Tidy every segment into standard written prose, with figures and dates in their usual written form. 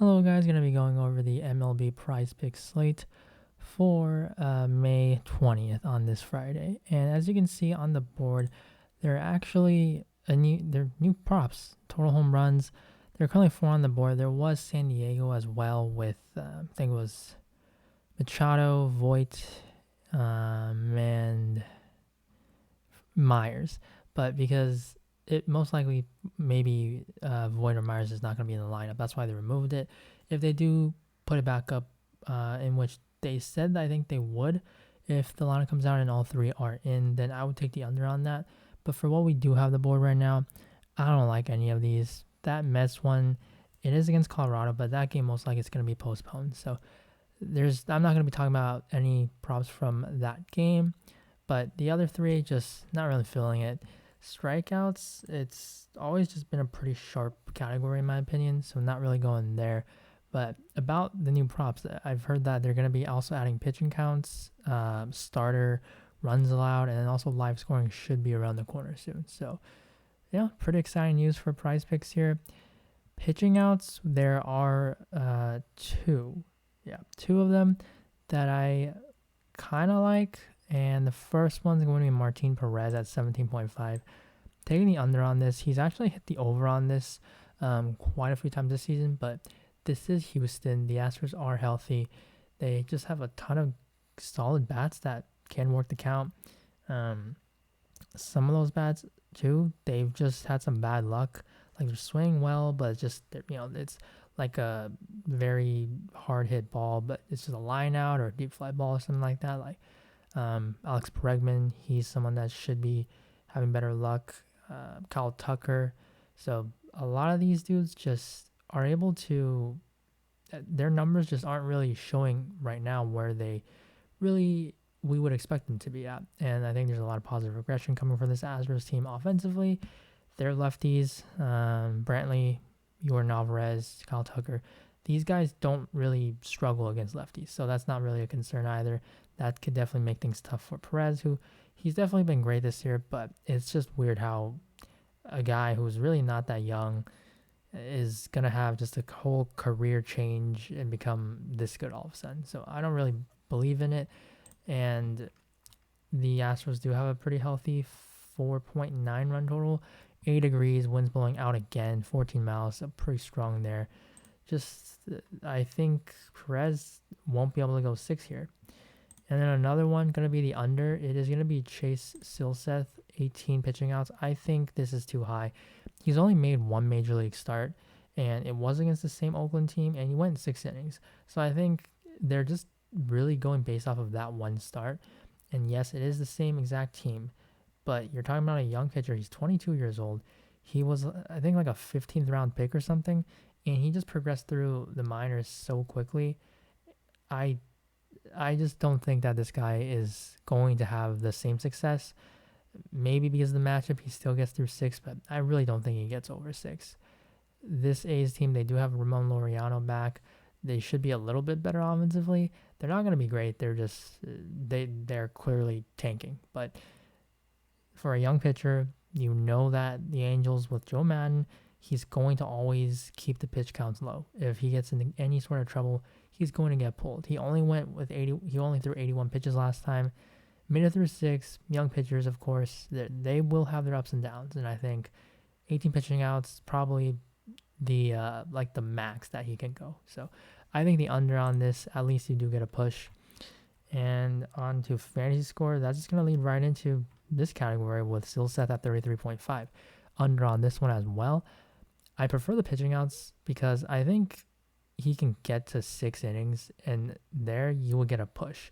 Hello guys, going to be going over the MLB PrizePicks slate for May 20th on this Friday. And as you can see on the board, there are actually they're new props, total home runs. There are currently 4 on the board. There was San Diego as well with, I think it was Machado, Voit, and Myers. But because it most likely maybe Voit or Myers is not going to be in the lineup. That's why they removed it. If they do put it back up, in which they said that I think they would, if the lineup comes out and all 3 are in, then I would take the under on that. But for what we do have the board right now, I don't like any of these. That Mets one, it is against Colorado, but that game most likely is going to be postponed. So I'm not going to be talking about any props from that game. But the other 3, just not really feeling it. Strikeouts, it's always just been a pretty sharp category in my opinion, so not really going there. But about the new props, I've heard that they're going to be also adding pitching counts, starter, runs allowed, and then also live scoring should be around the corner soon. So yeah, pretty exciting news for PrizePicks here. Pitching outs, there are 2 of them that I kind of like. And the first one's going to be Martin Perez at 17.5. Taking the under on this. He's actually hit the over on this quite a few times this season, but this is Houston. The Astros are healthy. They just have a ton of solid bats that can work the count. Some of those bats, too, they've just had some bad luck. Like, they're swinging well, but it's just, it's like a very hard hit ball, but it's just a line out or a deep fly ball or something like that. Like, Alex Bregman, he's someone that should be having better luck. Kyle Tucker. So a lot of these dudes just are able to, their numbers just aren't really showing right now where we would expect them to be at. And I think there's a lot of positive regression coming from this Astros team offensively. They're lefties, Brantley, Yordan Alvarez, Kyle Tucker. These guys don't really struggle against lefties, so that's not really a concern either. That could definitely make things tough for Perez, who he's definitely been great this year, but it's just weird how a guy who's really not that young is going to have just a whole career change and become this good all of a sudden. So I don't really believe in it. And the Astros do have a pretty healthy 4.9 run total, 8 degrees, winds blowing out again, 14 miles, so pretty strong there. Just, I think Perez won't be able to go 6 here. And then another one going to be the under. It is going to be Chase Silseth, 18 pitching outs. I think this is too high. He's only made 1 major league start, and it was against the same Oakland team, and he went 6 innings. So I think they're just really going based off of that one start. And yes, it is the same exact team, but you're talking about a young pitcher. He's 22 years old. He was, I think, like a 15th round pick or something, and he just progressed through the minors so quickly. I just don't think that this guy is going to have the same success. Maybe because of the matchup, he still gets through 6, but I really don't think he gets over 6. This A's team, they do have Ramon Laureano back. They should be a little bit better offensively. They're not going to be great. They're just, they're clearly tanking. But for a young pitcher, you know that the Angels with Joe Madden, he's going to always keep the pitch counts low. If he gets into any sort of trouble, he's going to get pulled. He only threw 81 pitches last time. Made it through 6. Young pitchers, of course, they will have their ups and downs. And I think 18 pitching outs probably the the max that he can go. So I think the under on this, at least you do get a push. And on to fantasy score, that's just going to lead right into this category with Silseth at 33.5. Under on this one as well. I prefer the pitching outs because I think he can get to 6 innings, and there you will get a push.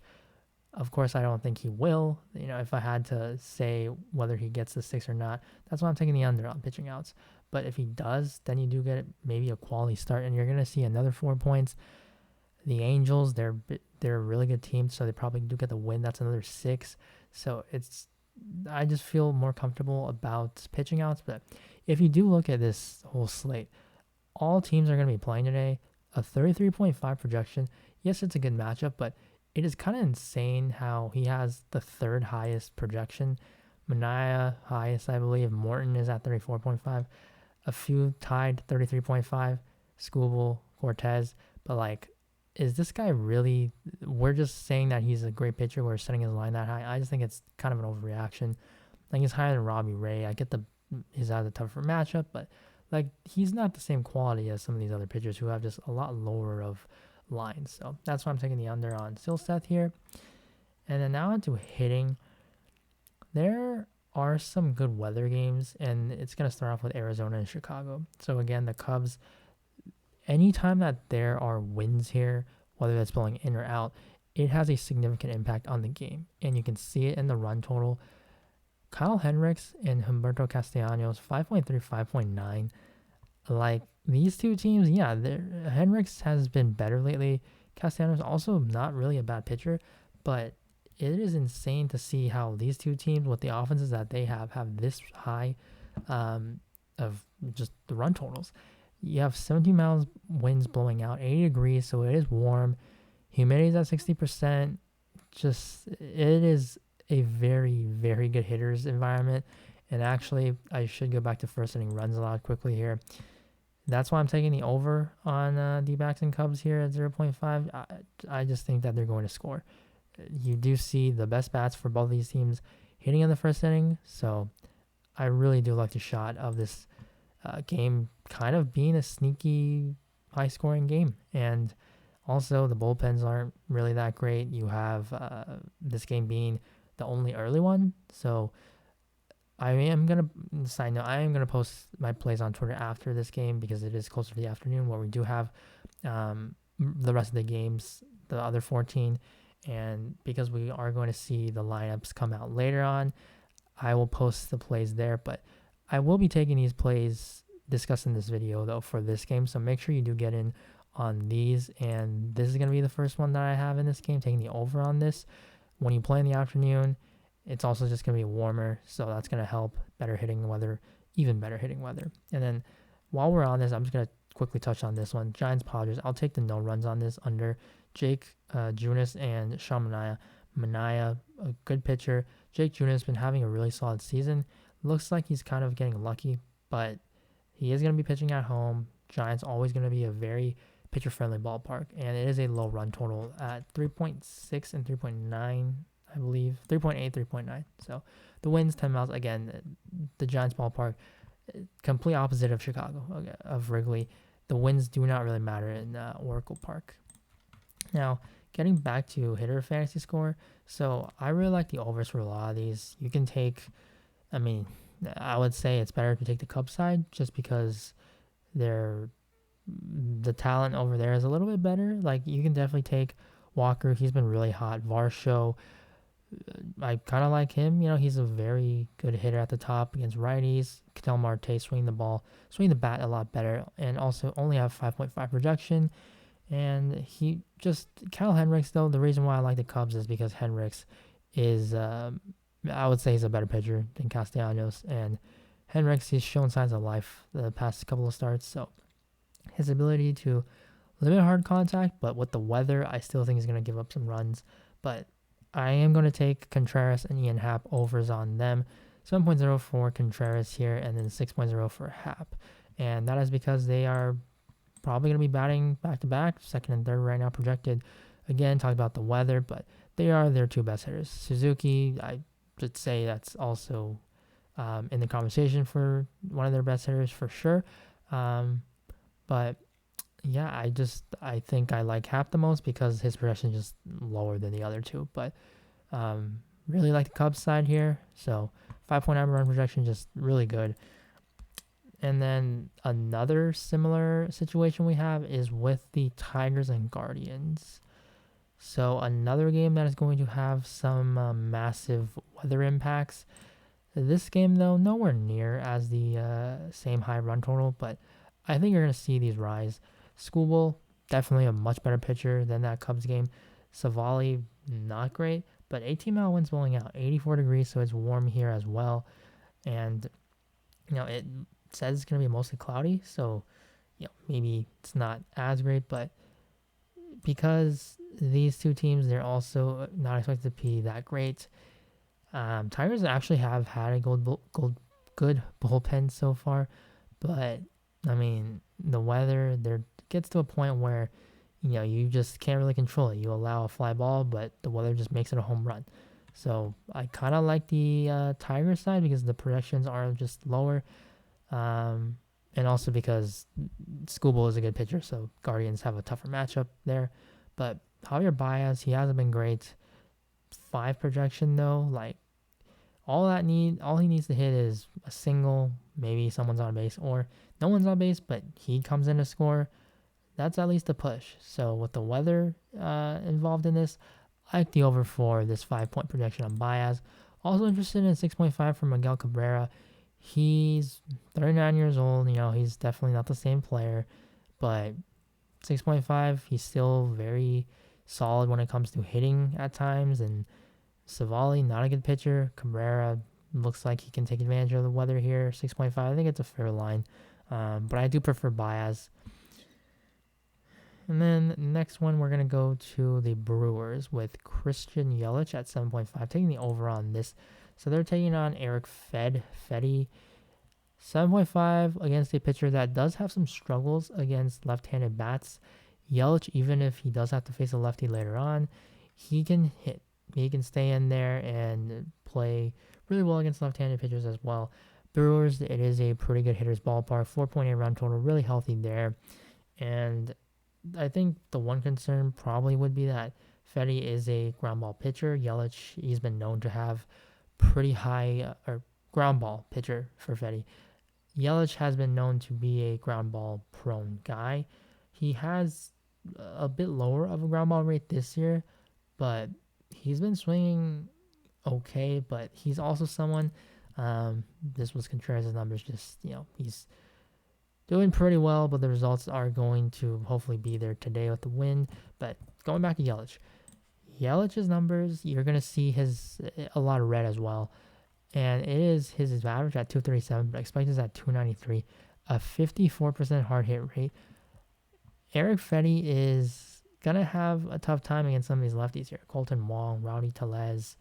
Of course, I don't think he will. If I had to say whether he gets the 6 or not, that's why I'm taking the under on pitching outs. But if he does, then you do get maybe a quality start, and you're going to see another 4 points. The Angels, they're a really good team, so they probably do get the win. That's another 6. So I just feel more comfortable about pitching outs. But if you do look at this whole slate, all teams are going to be playing today. A 33.5 projection. Yes, it's a good matchup, but it is kind of insane how he has the 3rd highest projection. Manaea highest, I believe. Morton is at 34.5. A few tied 33.5. Skubal, Cortez, but like, is this guy really? We're just saying that he's a great pitcher. We're setting his line that high. I just think it's kind of an overreaction. Like he's higher than Robbie Ray. I get he's had a tougher matchup, but like he's not the same quality as some of these other pitchers who have just a lot lower of lines. So that's why I'm taking the under on Silseth here. And then now into hitting. There are some good weather games, and it's going to start off with Arizona and Chicago. So again, the Cubs, anytime that there are winds here, whether that's blowing in or out, it has a significant impact on the game. And you can see it in the run total. Kyle Hendricks and Humberto Castellanos, 5.3, 5.9. Like, these two teams, yeah, Hendricks has been better lately. Castellanos also not really a bad pitcher, but it is insane to see how these two teams, with the offenses that they have this high of just the run totals. You have 17 miles winds blowing out, 80 degrees, so it is warm. Humidity is at 60%. Just, it is a very, very good hitters environment. And actually, I should go back to first inning runs allowed quickly here. That's why I'm taking the over on D-backs and Cubs here at 0.5. I just think that they're going to score. You do see the best bats for both of these teams hitting in the first inning. So I really do like the shot of this game kind of being a sneaky high-scoring game. And also, the bullpens aren't really that great. You have this game being the only early one. So I am going to post my plays on Twitter after this game because it is closer to the afternoon where we do have the rest of the games, the other 14. And because we are going to see the lineups come out later on, I will post the plays there. But I will be taking these plays discussed in this video, though, for this game. So make sure you do get in on these. And this is going to be the first one that I have in this game, taking the over on this. When you play in the afternoon, it's also just going to be warmer. So that's going to help better hitting weather, even better hitting weather. And then while we're on this, I'm just going to quickly touch on this one. Giants Padres. I'll take the no runs on this under. Jake Junis and Sean Manaea, a good pitcher. Jake Junis has been having a really solid season. Looks like he's kind of getting lucky, but he is going to be pitching at home. Giants always going to be a very pitcher-friendly ballpark, and it is a low run total at 3.6 and 3.9, I believe. 3.8, 3.9. So the winds 10 miles. Again, the Giants ballpark, complete opposite of Chicago, of Wrigley. The winds do not really matter in Oracle Park. Now, getting back to hitter fantasy score, so I really like the overs for a lot of these. You can take, I would say it's better if you take the Cubs side just because the talent over there is a little bit better. Like, you can definitely take Walker. He's been really hot. Varsho, I kind of like him. He's a very good hitter at the top against righties. Ketel Marte swing the bat a lot better, and also only have 5.5 projection. And Kyle Hendricks, though, the reason why I like the Cubs is because Hendricks is, I would say he's a better pitcher than Castellanos. And Hendricks, he's shown signs of life the past couple of starts. So his ability to limit hard contact, but with the weather, I still think he's going to give up some runs. But I am going to take Contreras and Ian Happ overs on them. 7.0 for Contreras here, and then 6.0 for Happ. And that is because they are probably going to be batting back-to-back, second and third right now projected. Again, talk about the weather, but they are their two best hitters. Suzuki, I should say that's also in the conversation for one of their best hitters for sure. But yeah, I think I like Happ the most because his projection is just lower than the other two. But really like the Cubs side here. So 5.9 run projection, just really good. And then another similar situation we have is with the Tigers and Guardians. So another game that is going to have some massive weather impacts. This game, though, nowhere near as the same high run total, but I think you're going to see these rise. Skubal, definitely a much better pitcher than that Cubs game. Savali, not great, but 18-mile winds blowing out, 84 degrees, so it's warm here as well. And, it says it's going to be mostly cloudy, so maybe it's not as great, but because these two teams, they're also not expected to be that great. Tigers actually have had a good bullpen so far, but I mean, the weather, there gets to a point where, you just can't really control it. You allow a fly ball, but the weather just makes it a home run. So I kind of like the Tiger side because the projections are just lower. And also because Skubal is a good pitcher, so Guardians have a tougher matchup there. But Javier Baez, he hasn't been great. 5 projection though, like all he needs to hit is a single, maybe someone's on base, or no one's on base, but he comes in to score. That's at least a push. So with the weather involved in this, I like the over for this 5-point projection on Baez. Also interested in 6.5 for Miguel Cabrera. He's 39 years old. He's definitely not the same player, but 6.5, he's still very solid when it comes to hitting at times. And Savali, not a good pitcher. Cabrera looks like he can take advantage of the weather here. 6.5, I think it's a fair line. But I do prefer Baez. And then next one, we're going to go to the Brewers with Christian Yelich at 7.5, taking the over on this. So they're taking on Eric Fedde. 7.5 against a pitcher that does have some struggles against left-handed bats. Yelich, even if he does have to face a lefty later on, he can hit. He can stay in there and play really well against left-handed pitchers as well. Brewers, it is a pretty good hitter's ballpark. 4.8 run total, really healthy there. And I think the one concern probably would be that Fedde is a ground ball pitcher. Yelich, he's been known to have pretty high or ground ball pitcher for Fedde. Yelich has been known to be a ground ball prone guy. He has a bit lower of a ground ball rate this year, but he's been swinging okay. But he's also someone, this was Contreras' numbers, just, he's doing pretty well, but the results are going to hopefully be there today with the win. But going back to Yelich's numbers, you're going to see a lot of red as well. And it is his average at 237, but expected at 293, a 54% hard hit rate. Eric Fedde is going to have a tough time against some of these lefties here. Colton Wong, Rowdy Tellez.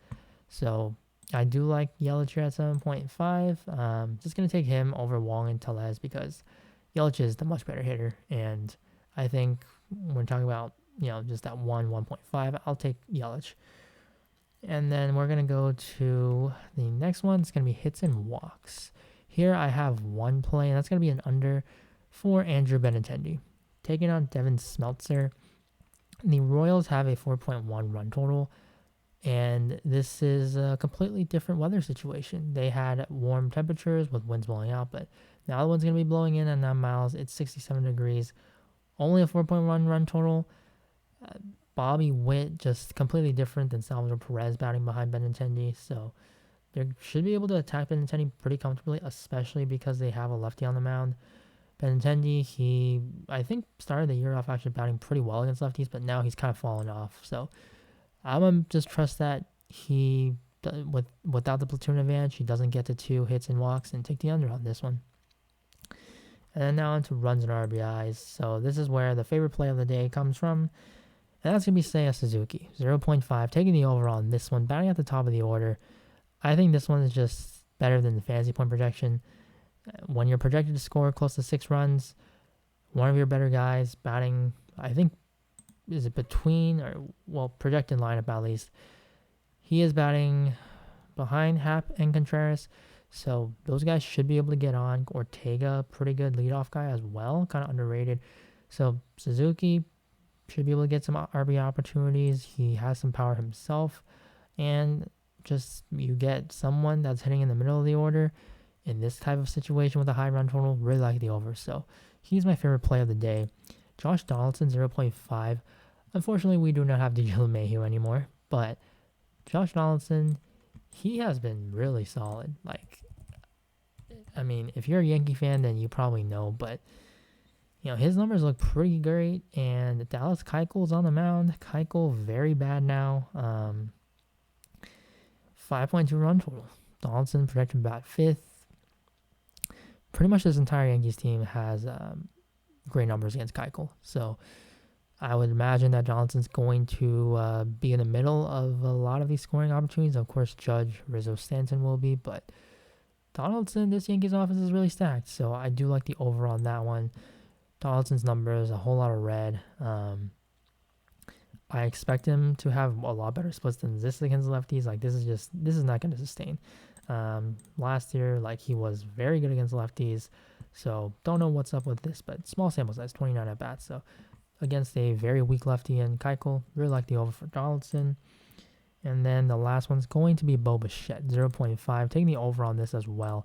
So I do like Yelich here at 7.5. Just going to take him over Wong and Tellez because Yelich is the much better hitter. And I think when we're talking about, just that 1.5, I'll take Yelich. And then we're going to go to the next one. It's going to be hits and walks. Here I have one play, and that's going to be an under for Andrew Benintendi. Taking on Devin Smeltzer. The Royals have a 4.1 run total, and this is a completely different weather situation. They had warm temperatures with winds blowing out, but now the wind's going to be blowing in at 9 miles. It's 67 degrees. Only a 4.1 run total. Bobby Witt, just completely different than Salvador Perez batting behind Benintendi. So they should be able to attack Benintendi pretty comfortably, especially because they have a lefty on the mound. Benintendi, he, I think, started the year off actually batting pretty well against lefties, but now he's kind of fallen off. So I'm going to just trust that he, without the platoon advantage, he doesn't get to 2 hits and walks, and take the under on this one. And then now into runs and RBIs. So this is where the favorite play of the day comes from. And that's going to be Seiya Suzuki, 0.5, taking the over on this one, batting at the top of the order. I think this one is just better than the fantasy point projection. When you're projected to score close to 6 runs, one of your better guys batting, I think, is it between, or, well, projected lineup at least. He is batting behind Happ and Contreras, so those guys should be able to get on. Ortega, pretty good leadoff guy as well, kind of underrated. So Suzuki should be able to get some RB opportunities. He has some power himself, and just you get someone that's hitting in the middle of the order in this type of situation with a high run total. Really like the over, so he's my favorite play of the day. Josh Donaldson, 0.5. Unfortunately, we do not have DJ LeMahieu anymore, but Josh Donaldson, he has been really solid. Like, I mean, if you're a Yankee fan, then you probably know, but his numbers look pretty great, and Dallas Keuchel's on the mound. Keuchel, very bad now. 5.2 run total. Donaldson projected about 5th. Pretty much this entire Yankees team has great numbers against Keuchel. So I would imagine that Donaldson's going to be in the middle of a lot of these scoring opportunities. Of course, Judge, Rizzo, Stanton will be, but Donaldson, this Yankees offense is really stacked, so I do like the over on that one. Donaldson's numbers, a whole lot of red. I expect him to have a lot better splits than this against lefties. Like this is not going to sustain. Last year, like he was very good against lefties, so don't know what's up with this, but small sample size, 29 at bats. So against a very weak lefty in Keuchel, really like the over for Donaldson. And then the last one's going to be Bo Bichette, 0.5. Taking the over on this as well.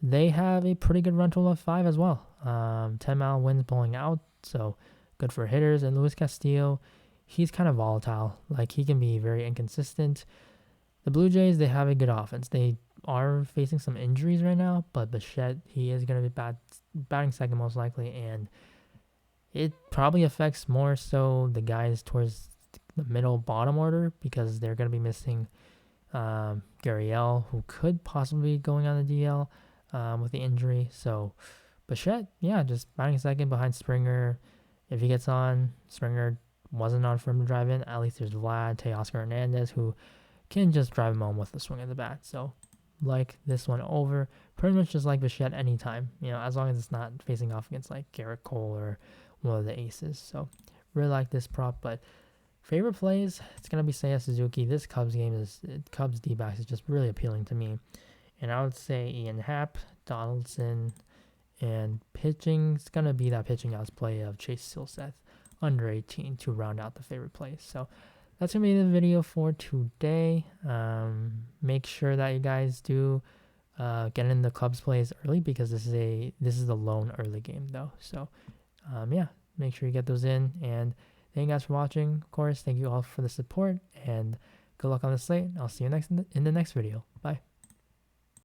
They have a pretty good rental of 5 as well. 10-mile winds blowing out, so good for hitters. And Luis Castillo, he's kind of volatile. Like he can be very inconsistent. The Blue Jays, they have a good offense. They are facing some injuries right now, but Bichette, he is going to be batting second most likely, and it probably affects more so the guys towards the middle bottom order because they're going to be missing Gurriel, who could possibly be going on the DL with the injury. So Bichette, yeah, just batting second behind Springer. If he gets on, Springer wasn't on for him to drive in. At least there's Vlad, Teoscar Hernandez, who can just drive him home with the swing of the bat. So like this one over, pretty much just like Bichette anytime, as long as it's not facing off against like Garrett Cole or one of the aces. So really like this prop. But favorite plays, it's going to be Seiya Suzuki. This Cubs game Cubs D-backs is just really appealing to me. And I would say Ian Happ, Donaldson, and pitching, it's going to be that pitching outs play of Chase Silseth under 18 to round out the favorite plays. So that's going to be the video for today. Make sure that you guys do get in the Cubs plays early because this is the lone early game though. So yeah, make sure you get those in. And thank you guys for watching. Of course, thank you all for the support and good luck on the slate. I'll see you in the next video. Bye.